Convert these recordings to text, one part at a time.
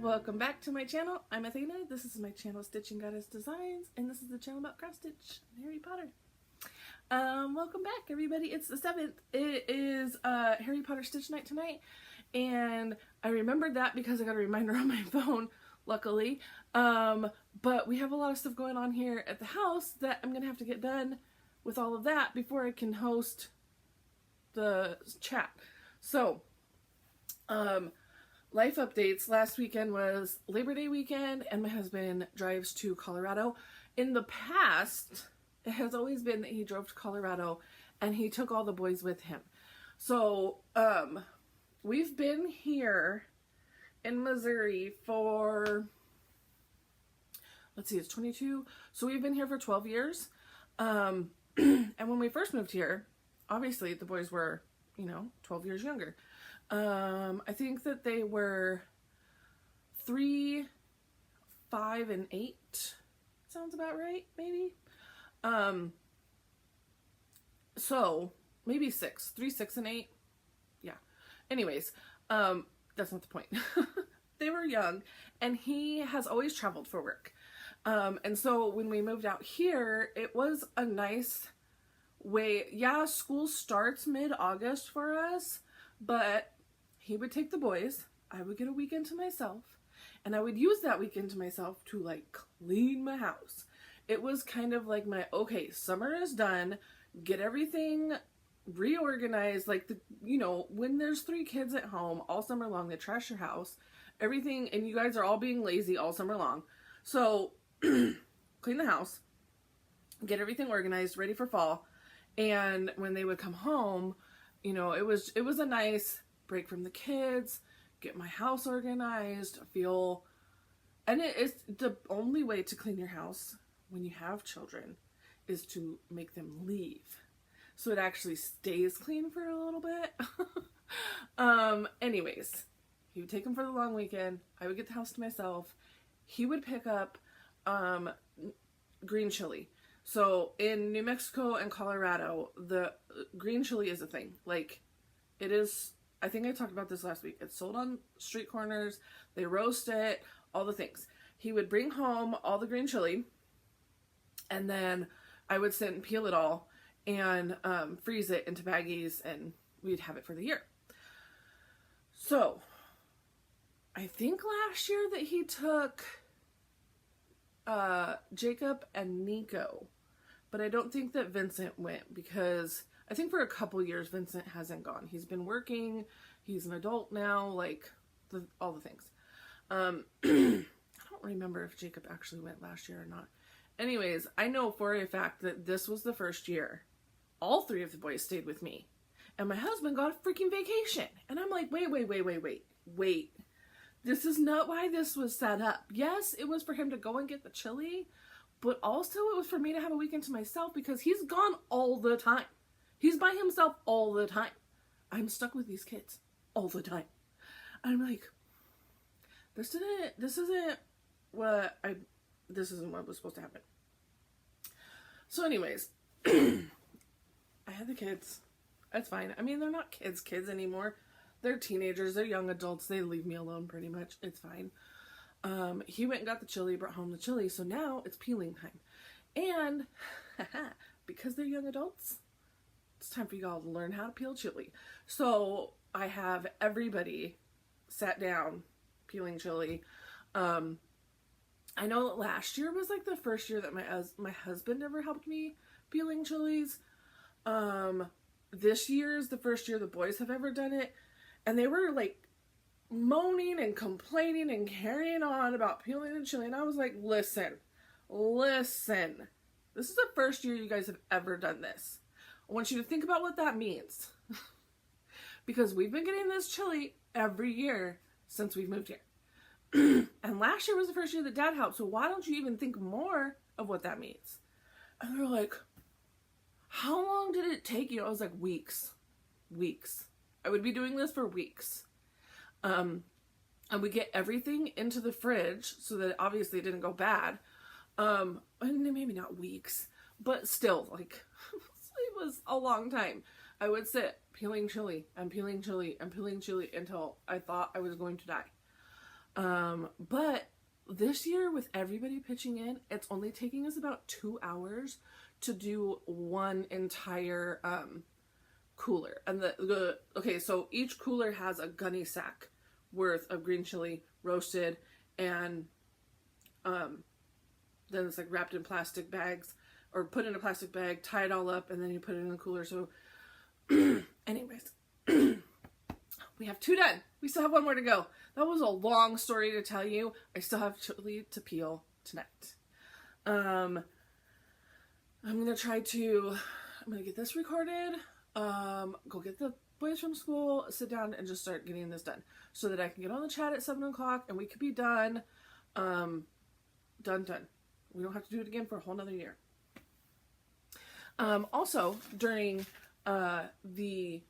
Welcome back to my channel. I'm Athena. This is my channel, Stitching Goddess Designs, and this is the channel about cross stitch and Harry Potter. Welcome back, everybody. It's the 7th. It is Harry Potter Stitch Night tonight, and I remembered that because I got a reminder on my phone, luckily. But we have a lot of stuff going on here at the house that I'm gonna have to get done with all of that before I can host the chat. So, life updates. Last weekend was Labor Day weekend, and my husband drives to Colorado. In the past, it has always been that he drove to Colorado and he took all the boys with him. So, we've been here in Missouri for, let's see, it's 22. So we've been here for 12 years. And when we first moved here, obviously the boys were, 12 years younger. I think that they were 3, 5, and 8. Sounds about right, maybe. So maybe 6, 3, 6, and 8. Yeah. Anyways, that's not the point. They were young, and he has always traveled for work. And so when we moved out here, it was a nice way. Yeah, school starts mid-August for us, but he would take the boys, I would get a weekend to myself, and I would use that weekend to myself to clean my house. It was kind of like my, okay, summer is done, get everything reorganized, when there's 3 kids at home all summer long, they trash your house, everything, and you guys are all being lazy all summer long. So, clean the house, get everything organized, ready for fall, and when they would come home, it was a nice break from the kids, get my house organized, and it is the only way to clean your house when you have children is to make them leave. So it actually stays clean for a little bit. Anyways, he would take them for the long weekend. I would get the house to myself. He would pick up green chili. So in New Mexico and Colorado, the green chili is a thing. It is, I think I talked about this last week. It's sold on street corners. They roast it, all the things. He would bring home all the green chili, and then I would sit and peel it all and freeze it into baggies, and we'd have it for the year. So, I think last year that he took Jacob and Nico, but I don't think that Vincent went, because I think for a couple years Vincent hasn't gone. He's been working, he's an adult now, all the things. I don't remember if Jacob actually went last year or not. Anyways, I know for a fact that this was the first year all 3 of the boys stayed with me, and my husband got a freaking vacation, and I'm like, wait. This is not why this was set up. Yes, it was for him to go and get the chili, but also it was for me to have a weekend to myself, because he's gone all the time. He's by himself all the time. I'm stuck with these kids all the time. I'm like, this isn't what was supposed to happen. So anyways, I had the kids. That's fine. I mean, they're not kids anymore. They're teenagers. They're young adults. They leave me alone pretty much. It's fine. He went and got the chili, brought home the chili. So now it's peeling time. And because they're young adults, it's time for y'all to learn how to peel chili. So I have everybody sat down peeling chili. I know that last year was the first year that my husband ever helped me peeling chilies. This year is the first year the boys have ever done it. And they were moaning and complaining and carrying on about peeling the chili. And I was like, listen. This is the first year you guys have ever done this. I want you to think about what that means. Because we've been getting this chili every year since we've moved here. And last year was the first year that Dad helped. So why don't you even think more of what that means? And they're like, how long did it take you? I was like, weeks. I would be doing this for weeks. And we get everything into the fridge so that obviously it didn't go bad. And maybe not weeks, but still, it was a long time. I would sit peeling chili and peeling chili and peeling chili until I thought I was going to die. But this year, with everybody pitching in, it's only taking us about 2 hours to do one entire cooler. And okay, so each cooler has a gunny sack worth of green chili roasted, and then it's like wrapped in plastic bags, or put in a plastic bag, tie it all up, and then you put it in the cooler. So anyways, we have 2 done. We still have 1 more to go. That was a long story to tell you. I still have chili to peel tonight. I'm gonna get this recorded, go get the boys from school, sit down and just start getting this done so that I can get on the chat at 7 o'clock and we could be done. Done. We don't have to do it again for a whole nother year. Also, during the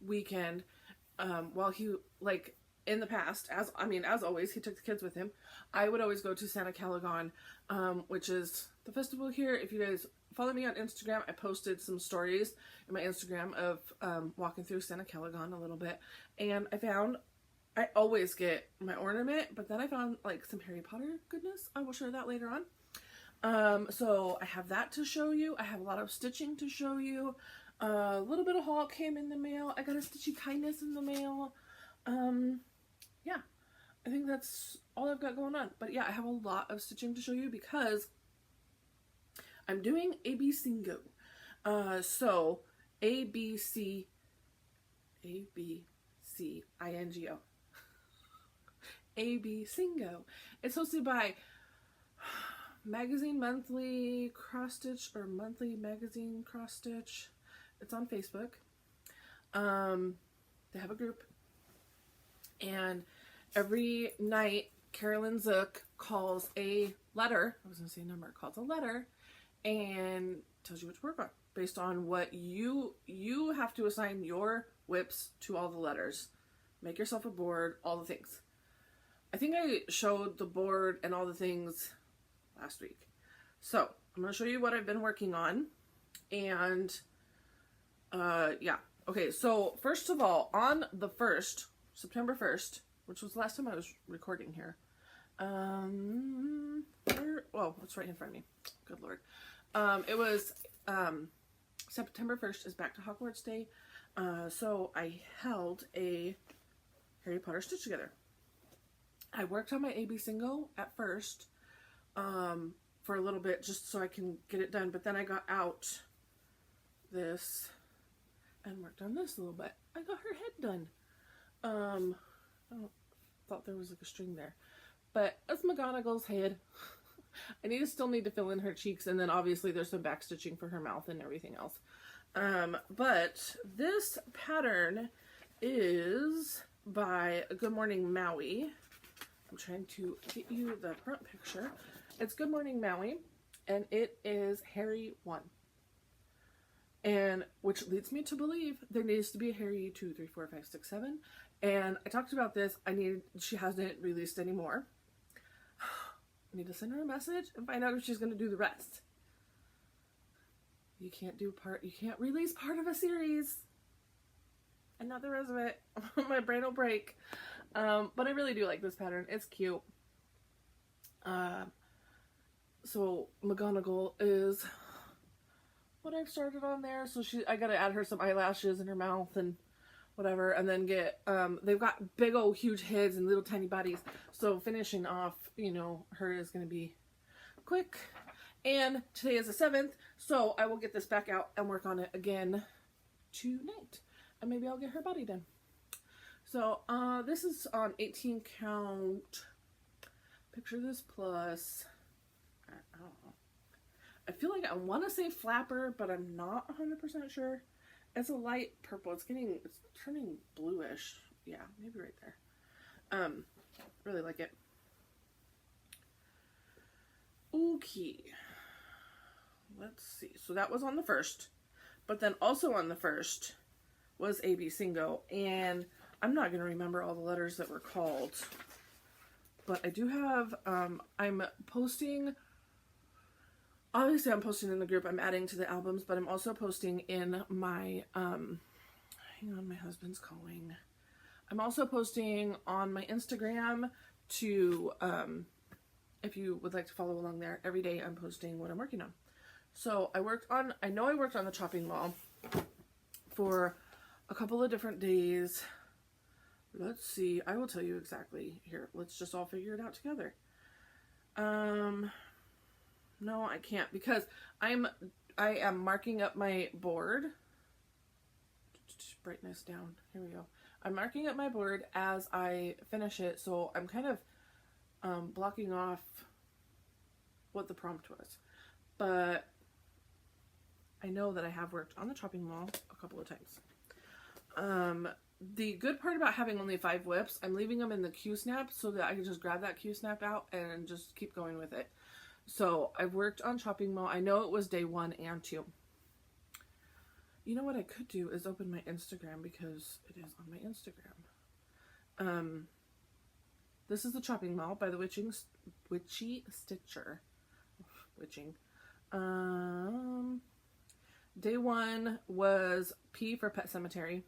weekend, while he, like, in the past, as always, he took the kids with him, I would always go to Santa Calagon, which is the festival here. If you guys follow me on Instagram, I posted some stories in my Instagram of walking through Santa Calagon a little bit, and I always get my ornament, but then I found, like, some Harry Potter goodness. I will share that later on. So I have that to show you. I have a lot of stitching to show you. A little bit of haul came in the mail. I got a Stitchy Kindness in the mail. Yeah, I think that's all I've got going on. But yeah, I have a lot of stitching to show you because I'm doing AB Singo. So ABC INGO. AB Singo. It's hosted by Magazine Monthly Cross Stitch, or Monthly Magazine Cross Stitch. It's on Facebook. They have a group, and every night Carolyn Zook calls a letter. I was gonna say a number. Calls a letter and tells you what to work on based on what you have to assign your whips to all the letters. Make yourself a board, all the things. I think I showed the board and all the things last week. So I'm going to show you what I've been working on. And yeah. Okay, so first of all, on the 1st, September 1st, which was the last time I was recording here. Well, it's right in front of me. Good Lord. It was September 1st is Back to Hogwarts Day. So I held a Harry Potter Stitch Together. I worked on my AB Single at first for a little bit just so I can get it done, but then I got out this and worked on this a little bit. I got her head done. I thought there was like a string there, but that's McGonagall's head. I still need to fill in her cheeks, and then obviously there's some back stitching for her mouth and everything else. But this pattern is by Good Morning Maui. I'm trying to get you the front picture. It's Good Morning Maui, and it is Harry 1. And which leads me to believe there needs to be a Harry 2, 3, 4, 5, 6, 7. And I talked about this. She hasn't released anymore. I need to send her a message and find out if she's going to do the rest. You can't release part of a series and not the rest of it. My brain will break. But I really do like this pattern. It's cute. So McGonagall is what I've started on there. So I gotta add her some eyelashes in her mouth and whatever, and then get, they've got big old huge heads and little tiny bodies. So finishing off, her is gonna be quick. And today is the 7th, so I will get this back out and work on it again tonight. And maybe I'll get her body done. So, this is on 18 count. Picture this plus, I don't know. I feel like I want to say flapper, but I'm not 100% sure. It's a light purple. It's turning bluish. Yeah, maybe right there. Really like it. Okay. Let's see. So that was on the 1st. But then also on the 1st was AB Singo. And I'm not going to remember all the letters that were called. But I do have, I'm posting, obviously I'm posting in the group, I'm adding to the albums, but I'm also posting in my, hang on, my husband's calling. I'm also posting on my Instagram to, if you would like to follow along there. Every day I'm posting what I'm working on. So I know I worked on the chopping mall for a couple of different days. Let's see, I will tell you exactly here. Let's just all figure it out together. No, I can't, because I am marking up my board. Brightness down. Here we go. I'm marking up my board as I finish it, so I'm kind of blocking off what the prompt was. But I know that I have worked on the chopping mall a couple of times. The good part about having only 5 whips, I'm leaving them in the Q-snap so that I can just grab that Q-snap out and just keep going with it. So I've worked on chopping mall. I know it was day 1 and 2. You know what I could do is open my Instagram, because it is on my Instagram. This is the chopping mall by the Witchy Stitcher. Witching. Day 1 was P for Pet Cemetery,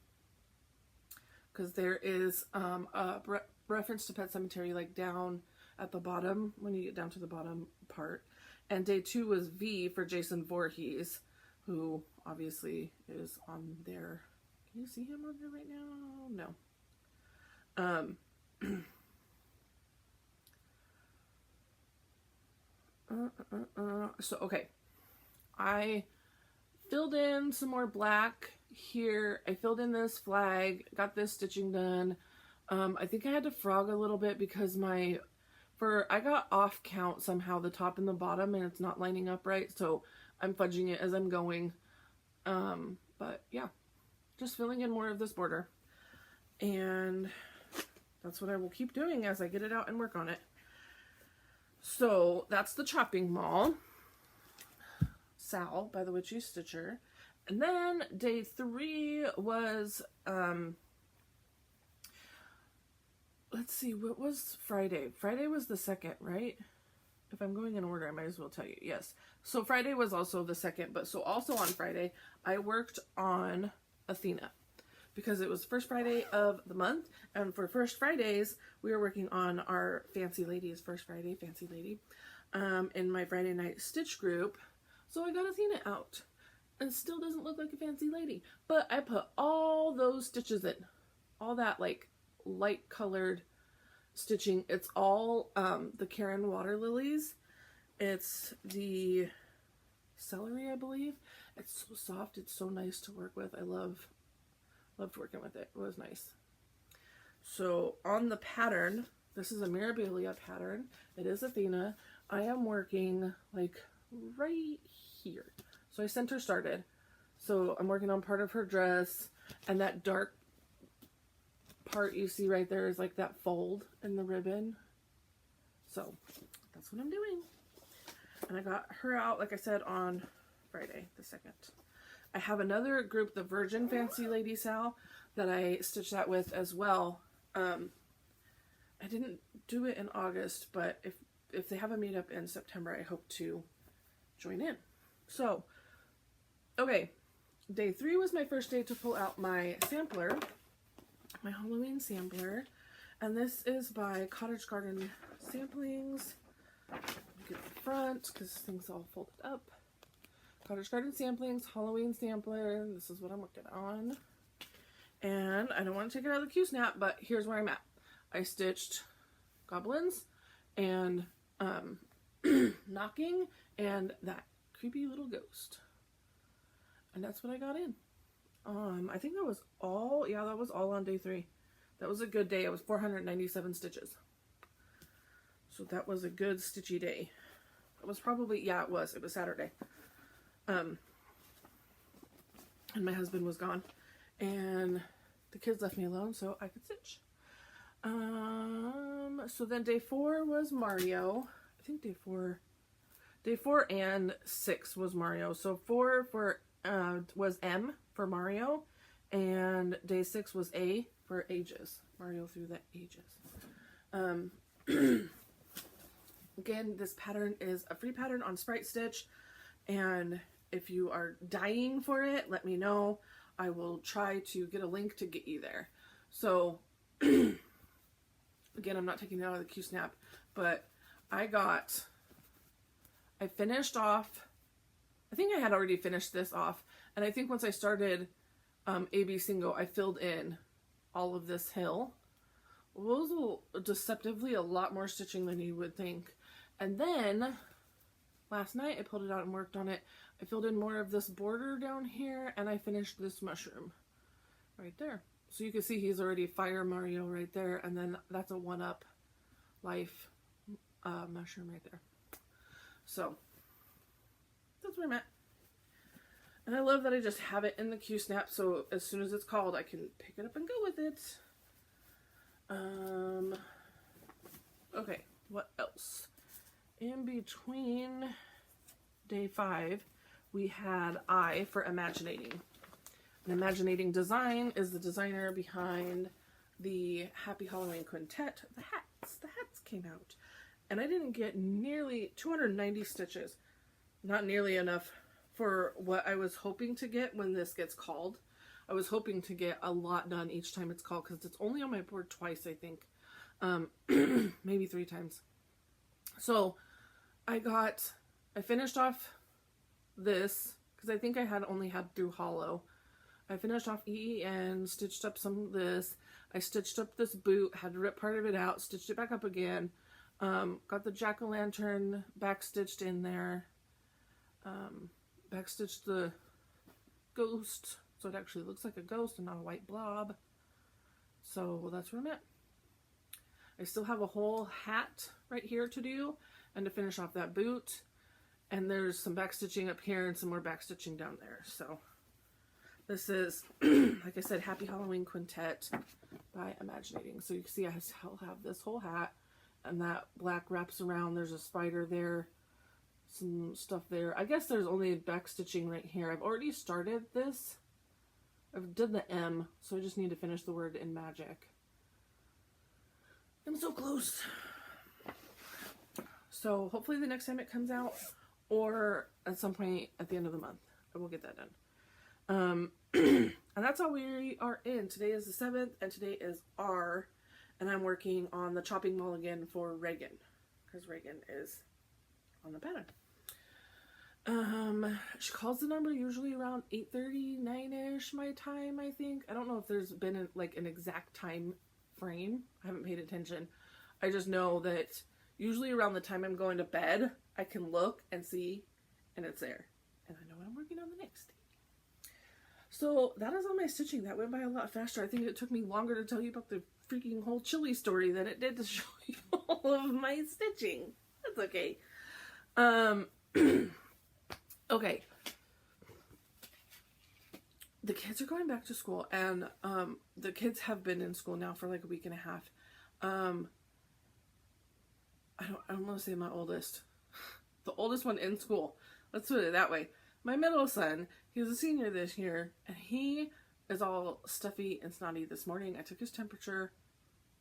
because there is a reference to Pet Cemetery like down at the bottom when you get down to the bottom part. And day 2 was V for Jason Voorhees, who obviously is on there. Can you see him on there right now? No. So, okay. I filled in some more black here. I filled in this flag, got this stitching done. I think I had to frog a little bit because I got off count somehow, the top and the bottom, and it's not lining up right, so I'm fudging it as I'm going. But yeah, just filling in more of this border. And that's what I will keep doing as I get it out and work on it. So that's the chopping mall. Sal by the Witchy Stitcher. And then day 3 was, let's see, what was Friday? Friday was the 2nd, right? If I'm going in order, I might as well tell you. Yes. So Friday was also the 2nd, but so also on Friday, I worked on Athena, because it was first Friday of the month, and for first Fridays, we were working on our Fancy Ladies, first Friday, Fancy Lady, in my Friday night stitch group. So I got Athena out, and it still doesn't look like a fancy lady, but I put all those stitches in, all that like light colored stitching. It's all the Karen Water Lilies. It's the celery, I believe. It's so soft. It's so nice to work with. I loved working with it. It was nice. So on the pattern, this is a Mirabilia pattern. It is Athena. I am working like right here. So I center started. So I'm working on part of her dress, and that dark part you see right there is like that fold in the ribbon. So that's what I'm doing. And I got her out, like I said, on Friday the 2nd. I have another group, the Virgin Fancy Lady Sal, that I stitched that with as well. I didn't do it in August, but if they have a meetup in September, I hope to join in. So, okay, day 3 was my first day to pull out my sampler, my Halloween sampler, and this is by Cottage Garden Samplings. Get the front because things all folded up. Cottage Garden Samplings, Halloween sampler. This is what I'm working on. And I don't want to take it out of the Q-snap, but here's where I'm at. I stitched goblins and knocking and that creepy little ghost. And that's what I got in. I think that was all, yeah, that was all on day 3. That was a good day. It was 497 stitches. So that was a good stitchy day. It was probably, yeah, it was Saturday. And my husband was gone. And the kids left me alone so I could stitch. So then day 4 was Mario. I think day 4 and 6 was Mario. So 4 for was M for Mario, and day 6 was A for ages. Mario through the ages. Again, this pattern is a free pattern on Sprite Stitch, and if you are dying for it, let me know. I will try to get a link to get you there. So again, I'm not taking it out of the Q-snap, but I finished off, I think I had already finished this off, and I think once I started AB Single, I filled in all of this hill. It was deceptively a lot more stitching than you would think. And then last night I pulled it out and worked on it. I filled in more of this border down here, and I finished this mushroom right there. So you can see he's already Fire Mario right there, and then that's a 1-up life mushroom right there. So that's where I'm at. And I love that I just have it in the Q-snap, so as soon as it's called, I can pick it up and go with it. Okay, what else? In between day 5, we had I for Imaginating. And Imaginating Design is the designer behind the Happy Halloween Quintet. The hats came out. And I didn't get nearly 290 stitches. Not nearly enough for what I was hoping to get when this gets called. I was hoping to get a lot done each time it's called, because it's only on my board twice, I think. Maybe 3 times. So I finished off this, because I think I had only had through Hollow. I finished off EEN, stitched up some of this. I stitched up this boot, had to rip part of it out, stitched it back up again. Got the jack-o'-lantern back stitched in there. Back stitched the ghost, so it actually looks like a ghost and not a white blob. So that's where I'm at. I still have a whole hat right here to do, and to finish off that boot. And there's some back stitching up here and some more back stitching down there. So this is, like I said, Happy Halloween Quintet by Imaginating. So you can see I still have this whole hat, and that black wraps around. There's a spider there, some stuff there. I guess there's only back stitching right here. I've already started this. I've done the M, so I just need to finish the word in magic. I'm so close. So hopefully the next time it comes out, or at some point at the end of the month, I will get that done. And that's all we are in. Today is the 7th, and today is R, and I'm working on the chopping mulligan for Reagan, because Reagan is on the pattern. She calls the number usually around 8:30, 9-ish my time, I think. I don't know if there's been an exact time frame. I haven't paid attention. I just know that usually around the time I'm going to bed, I can look and see, and it's there. And I know what I'm working on the next day. So that is all my stitching. That went by a lot faster. I think it took me longer to tell you about the freaking whole Chile story than it did to show you all of my stitching. That's okay. Okay. The kids are going back to school, and the kids have been in school now for like a week and a half. I don't want to say my oldest. The oldest one in school. Let's put it that way. My middle son, he's a senior this year, and he is all stuffy and snotty this morning. I took his temperature.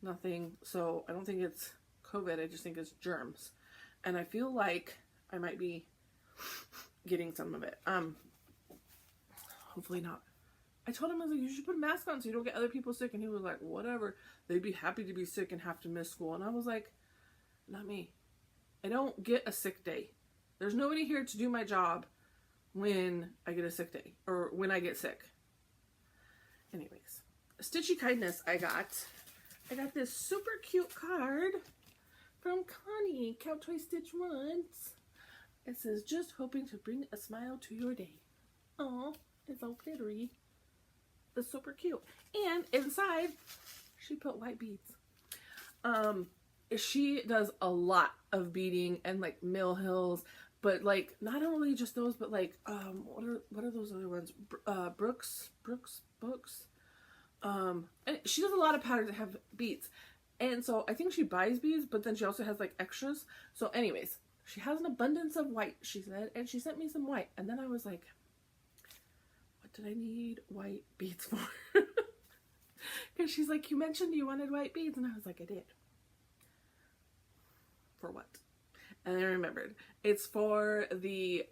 Nothing. So I don't think it's COVID. I just think it's germs. And I feel like I might be getting some of it. Hopefully not. I told him, I was like, you should put a mask on so you don't get other people sick. And he was like, whatever. They'd be happy to be sick and have to miss school. And I was like, not me. I don't get a sick day. There's nobody here to do my job when I get a sick day. Or when I get sick. Anyways. Stitchy Kindness I got this super cute card from Connie. Cow Toy Stitch Once. It says, just hoping to bring a smile to your day. Aw, it's all glittery. It's super cute. And inside, she put white beads. She does a lot of beading and like Mill Hills, but like not only just those, but like what are those other ones? Brooks books. And she does a lot of patterns that have beads, and so I think she buys beads, but then she also has like extras. So, anyways, she has an abundance of white, she said, and she sent me some white, and then I was like, what did I need white beads for? Because she's like, you mentioned you wanted white beads, and I was like, I did. For what? And I remembered. It's for the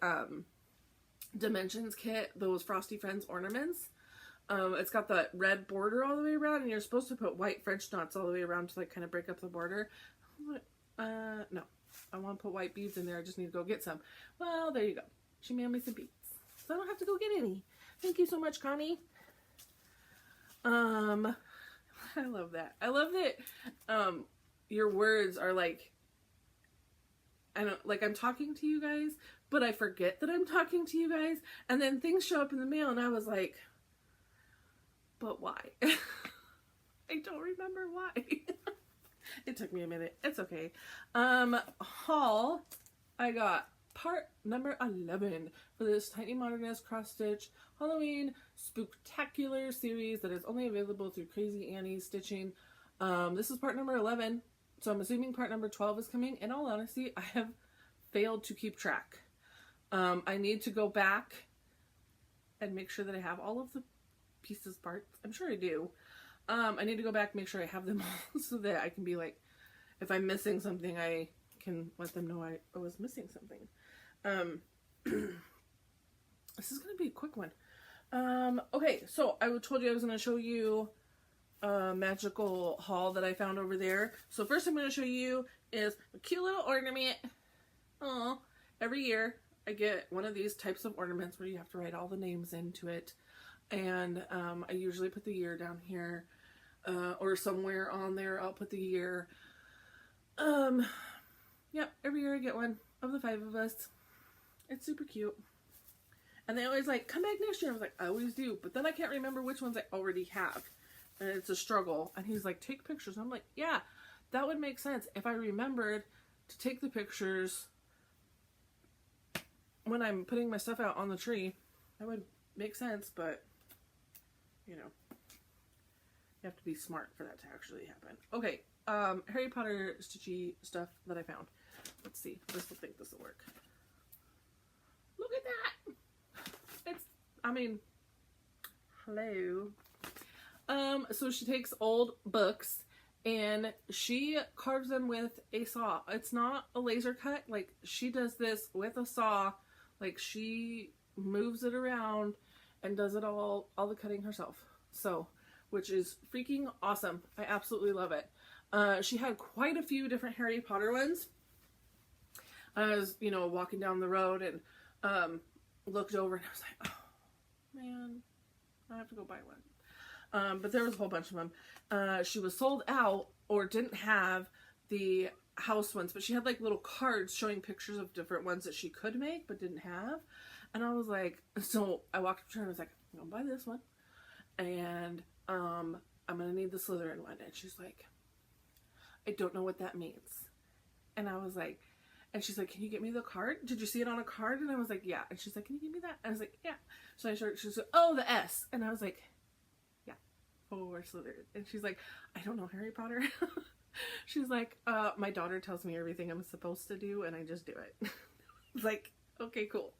Dimensions kit, those Frosty Friends ornaments. It's got the red border all the way around, and you're supposed to put white French knots all the way around to like kind of break up the border. No, I want to put white beads in there. I just need to go get some. Well, there you go. She mailed me some beads, so I don't have to go get any. Thank you so much, Connie. I love that. I love that your words are like, I'm talking to you guys, but I forget that I'm talking to you guys, and then things show up in the mail, and I was like, but why? I don't remember why. It took me a minute. It's okay. Haul, I got part number 11 for this Tiny Modernist cross-stitch Halloween Spooktacular series that is only available through Crazy Annie's Stitching. This is part number 11, so I'm assuming part number 12 is coming. In all honesty, I have failed to keep track. I need to go back and make sure that I have all of the pieces, parts. I'm sure I do. I need to go back and make sure I have them all so that I can be like, if I'm missing something, I can let them know I was missing something. This is going to be a quick one. Okay, so I told you I was going to show you a magical haul that I found over there. So first I'm going to show you is a cute little ornament. Oh, every year I get one of these types of ornaments where you have to write all the names into it. And I usually put the year down here, or somewhere on there I'll put the year. Yep, every year I get one of the 5 of us. It's super cute. And they always like, come back next year. I was like, I always do. But then I can't remember which ones I already have. And it's a struggle. And he's like, take pictures. And I'm like, yeah, that would make sense. If I remembered to take the pictures when I'm putting my stuff out on the tree, that would make sense. But, you know, you have to be smart for that to actually happen. Okay, Harry Potter stitchy stuff that I found. Let's see. This will think this will work. Look at that. Hello. So she takes old books and she carves them with a saw. It's not a laser cut. Like, she does this with a saw. Like, she moves it around and does it all the cutting herself. So, which is freaking awesome. I absolutely love it. She had quite a few different Harry Potter ones. I was, walking down the road and looked over and I was like, oh man, I have to go buy one. But there was a whole bunch of them. She was sold out or didn't have the house ones, but she had like little cards showing pictures of different ones that she could make but didn't have. And I was like, so I walked up to her and I was like, I'm gonna buy this one, and I'm gonna need the Slytherin one. And she's like, I don't know what that means. And I was like, and she's like, can you get me the card? Did you see it on a card? And I was like, yeah. And she's like, can you give me that? And I was like, yeah. So I started, she's like, oh, the S. And I was like, yeah, for Slytherin. And she's like, I don't know Harry Potter. She's like, my daughter tells me everything I'm supposed to do and I just do it. It's like, okay, cool.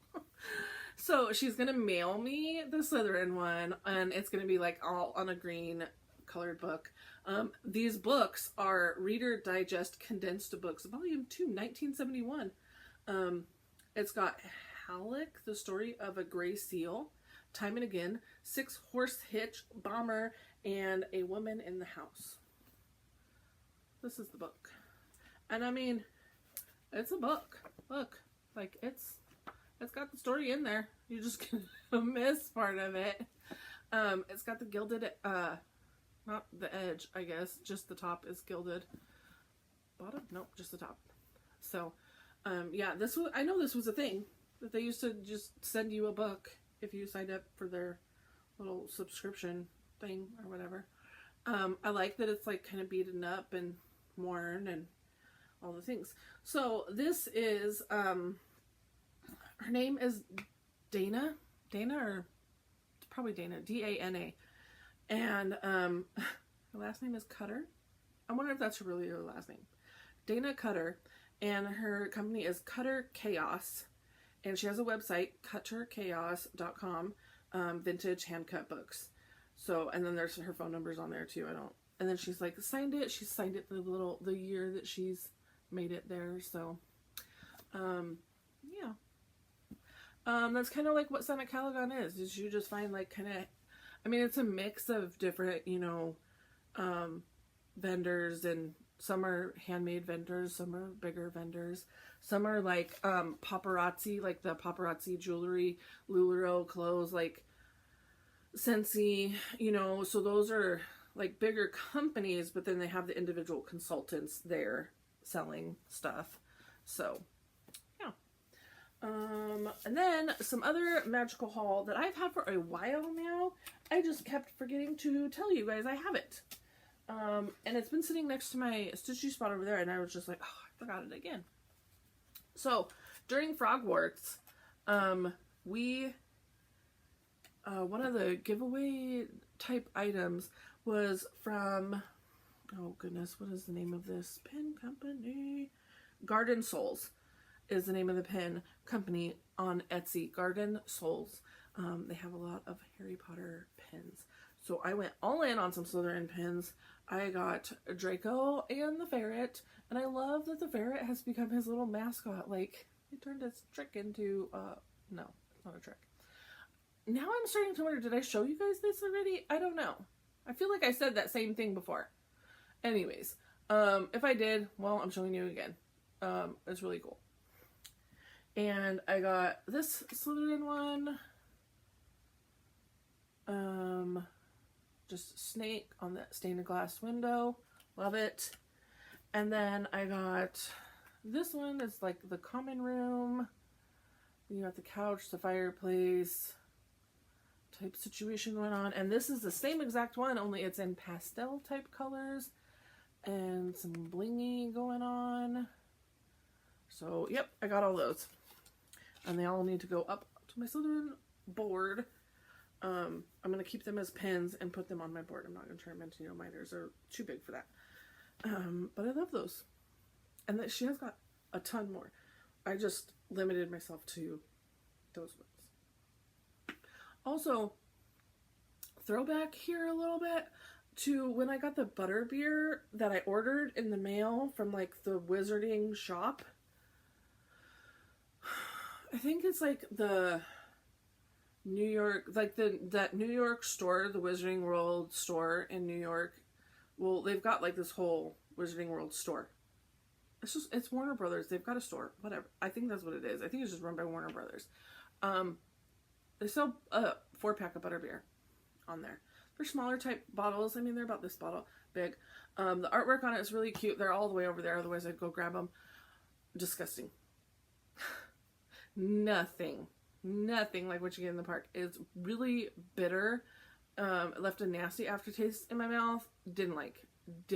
So she's going to mail me the Slytherin one, and it's going to be like all on a green colored book. These books are Reader Digest condensed books, volume 2, 1971. It's got Halleck, the story of a gray seal, Time and Again, 6-horse hitch, Bomber, and A Woman in the House. This is the book. And I mean, it's a book. Look, like it's got the story in there. You just miss part of it. It's got the gilded, not the edge, I guess. Just the top is gilded. Bottom? Nope, just the top. So, yeah, I know this was a thing. That they used to just send you a book if you signed up for their little subscription thing or whatever. I like that it's like kind of beaten up and worn and all the things. So this is, her name is Dana, or it's probably Dana, D-A-N-A. And her last name is Cutter. I wonder if that's really her last name. Dana Cutter. And her company is Cutter Chaos. And she has a website, cutterchaos.com, vintage hand cut books. So, and then there's her phone numbers on there too. And then she's like, she signed it the year that she's made it there. So, yeah. That's kind of like what Santa Caligon is you just find like kind of I mean, it's a mix of different, you know, vendors, and some are handmade vendors, some are bigger vendors, some are like paparazzi, like the paparazzi jewelry, LuLaRoe clothes, like Scentsy, you know, so those are like bigger companies, but then they have the individual consultants there selling stuff. So yeah. And then some other magical haul that I've had for a while now. I just kept forgetting to tell you guys I have it. And it's been sitting next to my Stacie spot over there, and I was just like, oh, I forgot it again. So during Frogwarts, one of the giveaway type items was from, oh goodness, what is the name of this pen company? Garden Souls is the name of the pen company on Etsy. Garden Souls. They have a lot of Harry Potter pens. So I went all in on some Slytherin pens. I got Draco and the ferret, and I love that the ferret has become his little mascot. Like, he turned his trick into, no, it's not a trick. Now I'm starting to wonder, did I show you guys this already? I don't know. I feel like I said that same thing before. Anyways, if I did, well, I'm showing you again. It's really cool. And I got this Slytherin one. Just snake on that stained glass window. Love it. And then I got this one. It's like the common room. You got the couch, the fireplace type situation going on. And this is the same exact one, only it's in pastel type colors. And some blingy going on. So, yep, I got all those. And they all need to go up to my Slytherin board. I'm going to keep them as pins and put them on my board. I'm not going to turn them into needle miters. They're too big for that. But I love those. And that she has got a ton more. I just limited myself to those ones. Also, throwback here a little bit to when I got the butterbeer that I ordered in the mail from like the Wizarding shop. I think it's like the New York, like that New York store, the Wizarding World store in New York. Well, they've got like this whole Wizarding World store. It's Warner Brothers. They've got a store, whatever. I think that's what it is. I think it's just run by Warner Brothers. They sell a 4-pack of butterbeer on there. They're smaller type bottles. I mean, they're about this bottle big. The artwork on it is really cute. They're all the way over there. Otherwise, I'd go grab them. Disgusting. Nothing like what you get in the park. It's really bitter. It left a nasty aftertaste in my mouth. Did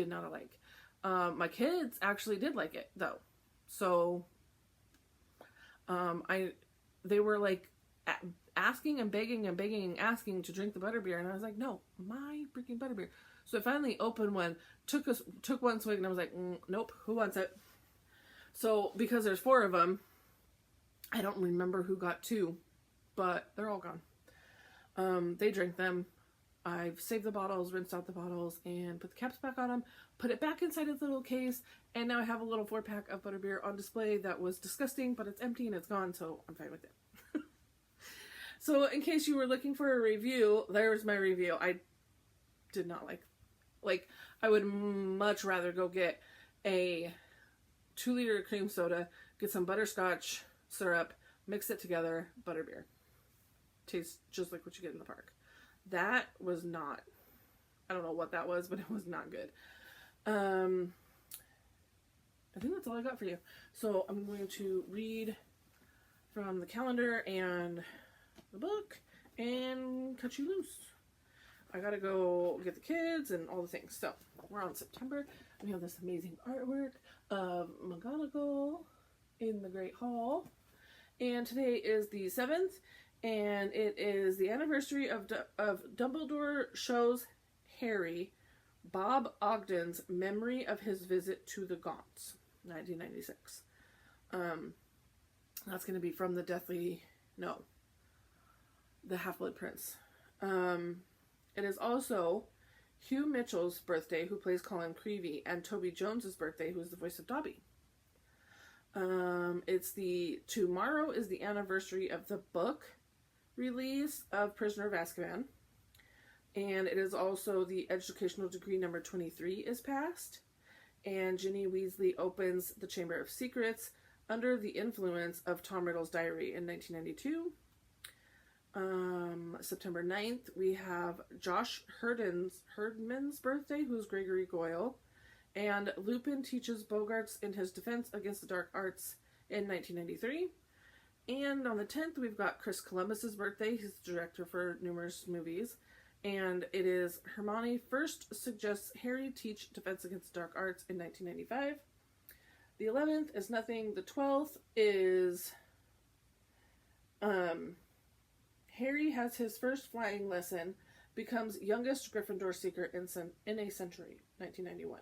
not like. My kids actually did like it though. So, they were like asking and begging and asking to drink the butterbeer, and I was like, no, my freaking butterbeer. So I finally opened one, took one swig, and I was like, nope, who wants it? So because there's 4 of them, I don't remember who got 2, but they're all gone. They drank them. I've saved the bottles, rinsed out the bottles, and put the caps back on them, put it back inside its little case, and now I have a little 4-pack of butterbeer on display that was disgusting, but it's empty and it's gone, so I'm fine with it. So in case you were looking for a review, there's my review. I did not like, I would much rather go get a 2-liter cream soda, get some butterscotch syrup, mix it together, butterbeer. Tastes just like what you get in the park. That was not, I don't know what that was, but it was not good. I think that's all I got for you. So I'm going to read from the calendar and the book and cut you loose. I gotta go get the kids and all the things. So we're on September. We have this amazing artwork of McGonagall in the Great Hall. And today is the 7th. And it is the anniversary of Dumbledore shows Harry Bob Ogden's memory of his visit to the Gaunts, 1996. That's going to be from the Half-Blood Prince. It is also Hugh Mitchell's birthday, who plays Colin Creevey, and Toby Jones's birthday, who is the voice of Dobby. Tomorrow is the anniversary of the book release of Prisoner of Azkaban. And it is also the educational degree number 23 is passed. And Ginny Weasley opens the Chamber of Secrets under the influence of Tom Riddle's diary in 1992. September 9th, we have Josh Herdman's birthday, who's Gregory Goyle. And Lupin teaches Bogarts in his defense against the dark arts in 1993. And on the 10th, we've got Chris Columbus's birthday. He's the director for numerous movies. And it is Hermione first suggests Harry teach defense against the dark arts in 1995. The 11th is nothing. The 12th is Harry has his first flying lesson, becomes youngest Gryffindor seeker in a century, 1991.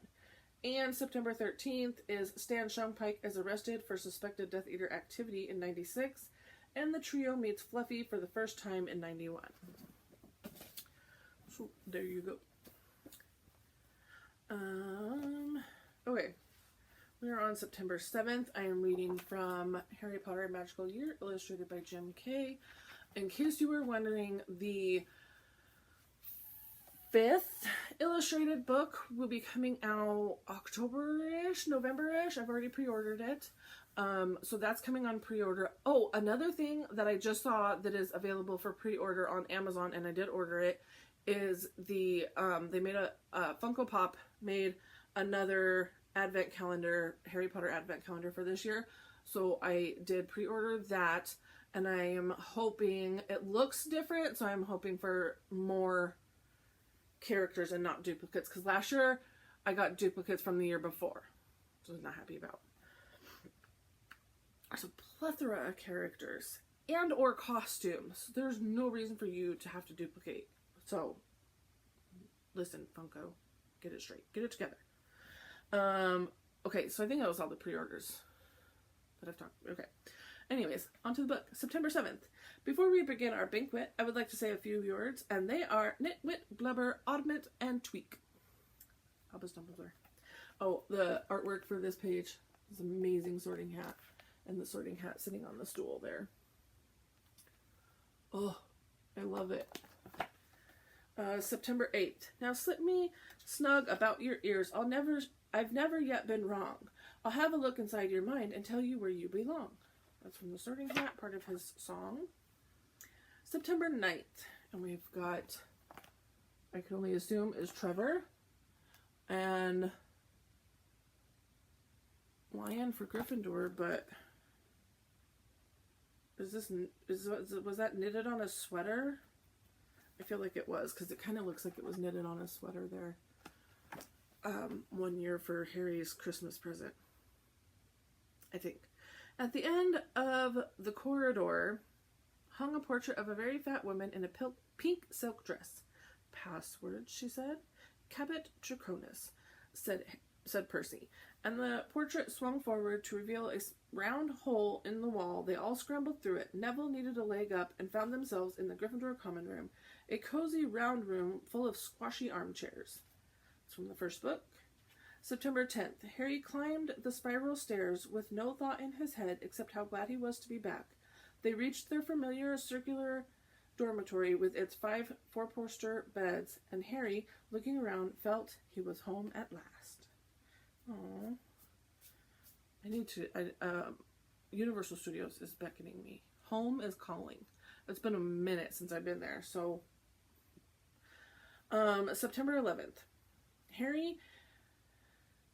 And September 13th is Stan Shungpike is arrested for suspected Death Eater activity in 96, and the trio meets Fluffy for the first time in 91. So there you go. Okay. We are on September 7th. I am reading from Harry Potter and Magical Year, illustrated by Jim Kay. In case you were wondering, the 5th illustrated book will be coming out October-ish, November-ish. I've already pre-ordered it. So that's coming on pre-order. Oh, another thing that I just saw that is available for pre-order on Amazon, and I did order it, is the, they made Funko Pop made another advent calendar, Harry Potter advent calendar for this year. So I did pre-order that, and I am hoping, it looks different, so I'm hoping for more characters and not duplicates, because last year I got duplicates from the year before, so I was not happy about. There's a plethora of characters and or costumes. There's no reason for you to have to duplicate. So listen, Funko, get it straight, get it together. Okay, so I think that was all the pre-orders that I've talked. Okay, anyways, on to the book. September 7th. Before we begin our banquet, I would like to say a few words, and they are Nitwit, Blubber, Oddment, and Tweak. Albus Dumbledore. Oh, the artwork for this page is an amazing sorting hat, and the sorting hat sitting on the stool there. Oh, I love it. September 8th. Now slip me snug about your ears. I've never yet been wrong. I'll have a look inside your mind and tell you where you belong. That's from the sorting hat, part of his song. September 9th. And we've got, I can only assume, is Trevor. And Lion for Gryffindor, but was that knitted on a sweater? I feel like it was, because it kind of looks like it was knitted on a sweater there. One year for Harry's Christmas present, I think. At the end of the corridor hung a portrait of a very fat woman in a pink silk dress. Password, she said. Cabot Draconis, said Percy. And the portrait swung forward to reveal a round hole in the wall. They all scrambled through it. Neville needed a leg up and found themselves in the Gryffindor common room, a cozy round room full of squashy armchairs. It's from the first book. September 10th. Harry climbed the spiral stairs with no thought in his head except how glad he was to be back. They reached their familiar circular dormitory with its 5 four-poster beds, and Harry, looking around, felt he was home at last. Aww. Universal Studios is beckoning me. Home is calling. It's been a minute since I've been there, so. September 11th. Harry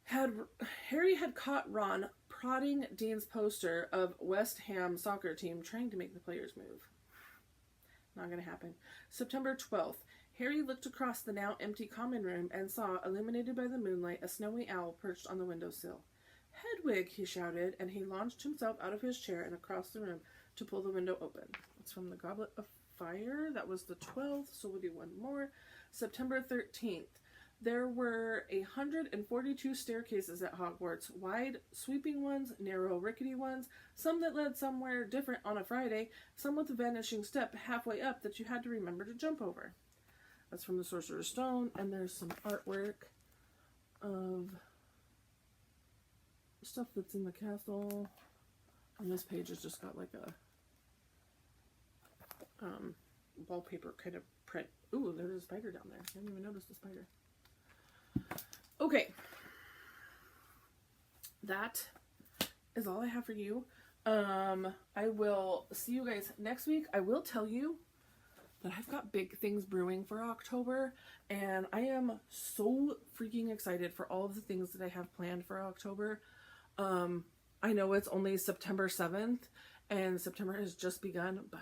had caught Ron prodding Dean's poster of West Ham soccer team, trying to make the players move. Not going to happen. September 12th. Harry looked across the now empty common room and saw, illuminated by the moonlight, a snowy owl perched on the windowsill. "Hedwig!" he shouted, and he launched himself out of his chair and across the room to pull the window open. It's from the Goblet of Fire. That was the 12th, so we'll do one more. September 13th. There were 142 staircases at Hogwarts, wide, sweeping ones, narrow, rickety ones, some that led somewhere different on a Friday, some with a vanishing step halfway up that you had to remember to jump over. That's from the Sorcerer's Stone, and there's some artwork of stuff that's in the castle. On this page, it's just got like a wallpaper kind of print. Ooh, there's a spider down there. I didn't even notice the spider. Okay. That is all I have for you. I will see you guys next week. I will tell you that I've got big things brewing for October, and I am so freaking excited for all of the things that I have planned for October. I know it's only September 7th, and September has just begun, but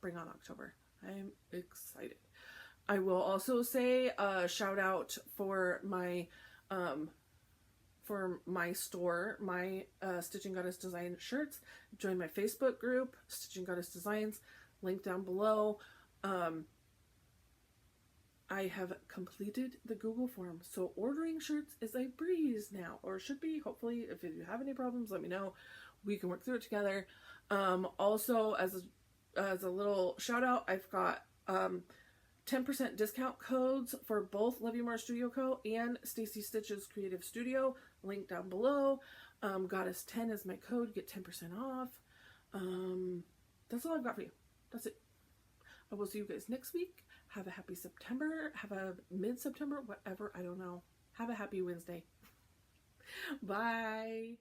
bring on October. I'm excited. I will also say a shout out for my store, my Stitching Goddess Design shirts. Join my Facebook group, Stitching Goddess Designs, link down below. I have completed the Google form, so ordering shirts is a breeze now, or should be, hopefully. If you have any problems, let me know. We can work through it together. Also, as a little shout out, I've got 10% discount codes for both Love You More Studio Co. and Stacie Stitches Creative Studio. Link down below. Goddess10 is my code. Get 10% off. That's all I've got for you. That's it. I will see you guys next week. Have a happy September. Have a mid-September, whatever. I don't know. Have a happy Wednesday. Bye.